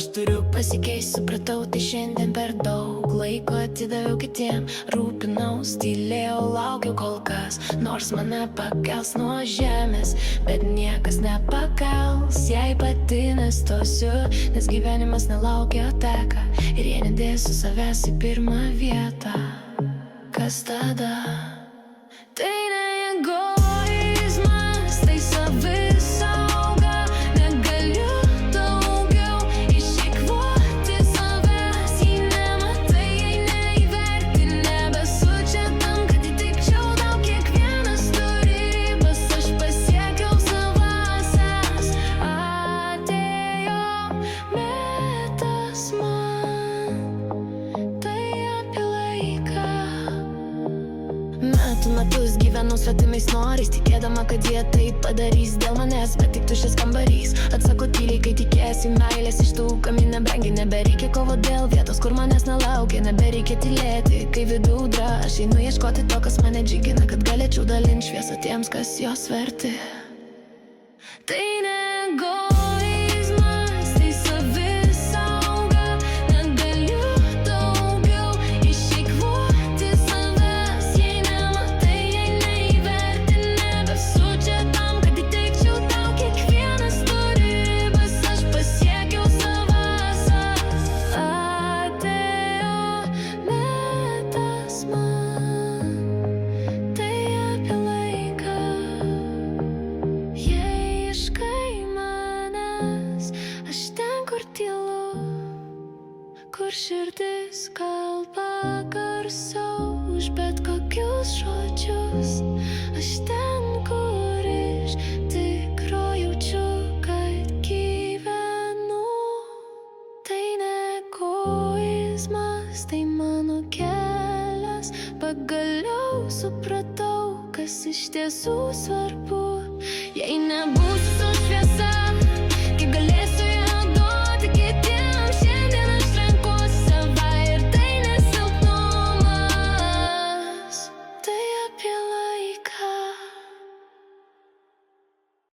aš turiu pasikeisti, supratau, tai šiandien per daug laiko atidaviau kitiem, rūpinaus, tylėjau, laukiau kol kas, nors mane pakels nuo žemės, bet niekas nepakels, jei pati nestosiu, nes gyvenimas nelaukia teka, ir jei nedėsiu savęs į pirmą vietą, kas tada? Tai ne egoizmas, tai savisauga, negaliu daugiau išeikvoti savęs, jei nematai, jei neįverti, nebesu čia tam, kad įtikčiau tau, kiekvienas turi ribas, aš pasiekiau savąsias, atėjo metas man, tai apie laiką. Metus gyvenau svetimais norais, tikėdama, kad jie tai padarys dėl manęs, bet tik tuščias kambarys. Atsako tyliai, kai tikėsi meilės iš tų, kam ji nebrangi, nebereikia kovo dėl vietos, kur manęs nelaukia, nebereikia tylėti, kai vidūdra, aš einu ieškoti to, kas mane džiugina, kad galėčiau dalinti šviesą tiems, kas jos verti. Tai ne egoizmas, tai savisauga, negaliu daugiau išeikvoti savęs, jei nematai, jei neįverti, nebesu čia tam, kad įteikčiau tau, kiekvienas turi ribas, aš pasiekiau savąsias, atėjo metas man, tai apie laiką. Jei ieškai manęs, aš ten, kur tylu, kur širdis kalba garsiau už bet kokius žodžius, aš ten, kur iš tikro jaučiu, kad gyvenu. Tai ne egoizmas, tai mano kelias, pagaliau supratau, kas iš tiesų svarbu.